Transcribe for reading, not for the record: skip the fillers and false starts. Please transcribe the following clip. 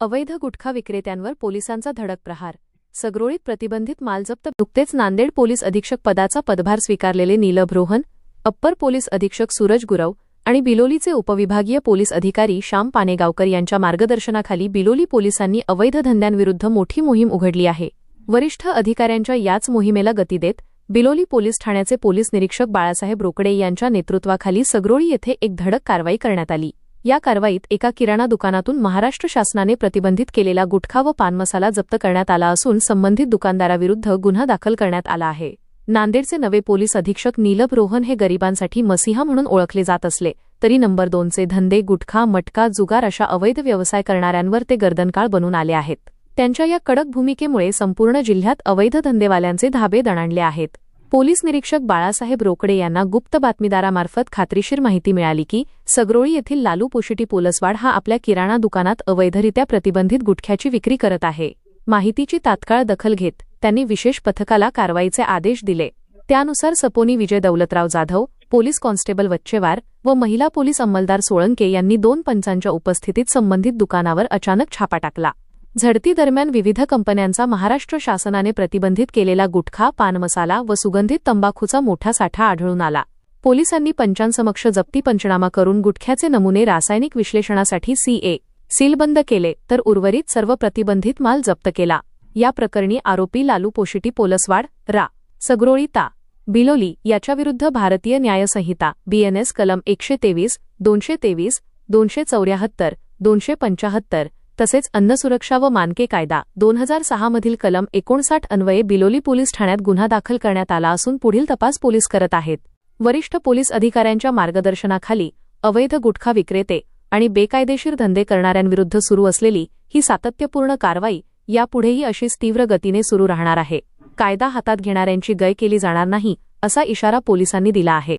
अवैध गुटखा विक्रेत्यांवर पोलिसांचा धडक प्रहार. सगरोळीत प्रतिबंधित माल जप्त. नुकतेच नांदेड पोलीस अधीक्षक पदाचा पदभार स्वीकारलेले नीलभ रोहन, अप्पर पोलीस अधीक्षक सूरज गुरव आणि बिलोलीचे उपविभागीय पोलीस अधिकारी श्याम पानेगावकर यांच्या मार्गदर्शनाखाली बिलोली पोलिसांनी अवैध धंद्यांविरुद्ध मोठी मोहीम उघडली आहे. वरिष्ठ अधिकाऱ्यांच्या याच मोहिमेला गती देत बिलोली पोलीस ठाण्याचे पोलीस निरीक्षक बाळासाहेब रोकडे यांच्या नेतृत्वाखाली सगरोळी येथे एक धडक कारवाई करण्यात आली. या कारवाईत एका किराणा दुकानातून महाराष्ट्र शासनाने प्रतिबंधित केलेला गुटखा व पान मसाला जप्त करण्यात आला असून संबंधित दुकानदाराविरुद्ध गुन्हा दाखल करण्यात आला आहे. नांदेडचे नवे पोलीस अधीक्षक नीलभ रोहन हे गरिबांसाठी मसीहा म्हणून ओळखले जात असले तरी नंबर 2चे धंदे गुटखा, मटका, जुगार अशा अवैध व्यवसाय करणाऱ्यांवर ते गर्दनकाळ बनून आले आहेत. त्यांच्या या कडक भूमिकेमुळे संपूर्ण जिल्ह्यात अवैध धंदेवाल्यांचे धाबे दणाणले आहेत. पोलीस निरीक्षक बाळासाहेब रोकडे यांना गुप्त बातमीदारामार्फत खात्रीशीर माहिती मिळाली की सगरोळी येथील लालू पोशिटी पोलसवाड हा आपल्या किराणा दुकानात अवैधरित्या प्रतिबंधित गुटख्याची विक्री करत आहे. माहितीची तात्काळ दखल घेत त्यांनी विशेष पथकाला कारवाईचे आदेश दिले. त्यानुसार सपोनी विजय दौलतराव जाधव, पोलीस कॉन्स्टेबल वच्चेवार व महिला पोलीस अंमलदार सोळंके यांनी 2 पंचांच्या उपस्थितीत संबंधित दुकानावर अचानक छापा टाकला. झडती दरम्यान विविध कंपन्यांचा महाराष्ट्र शासनाने प्रतिबंधित केलेला गुटखा, पान मसाला व सुगंधित तंबाखूचा मोठा साठा आढळून आला. पोलिसांनी पंचांसमक्ष जप्ती पंचनामा करून गुटख्याचे नमुने रासायनिक विश्लेषणासाठी सीलबंद केले तर उर्वरित सर्व प्रतिबंधित माल जप्त केला. या प्रकरणी आरोपी लालू पोशिटी पोलसवाड, सगरोळी ता. बिलोली याच्याविरुद्ध भारतीय न्याय संहिता BNS कलम 123, 223, 274, 275 तसेच अन्न सुरक्षा व मानके कायदा 2006 मधील कलम 59 अन्वये बिलोली पोलीस ठाण्यात गुन्हा दाखल करण्यात आला असून पुढील तपास पोलीस करत आहेत. वरिष्ठ पोलीस अधिकाऱ्यांच्या मार्गदर्शनाखाली अवैध गुटखा विक्रेते आणि बेकायदेशीर धंदे करणाऱ्यांविरुद्ध सुरू असलेली ही सातत्यपूर्ण कारवाई यापुढेही अशीच तीव्र गतीने सुरू राहणार आहे. कायदा हातात घेणाऱ्यांची गय केली जाणार नाही असा इशारा पोलिसांनी दिला आहे.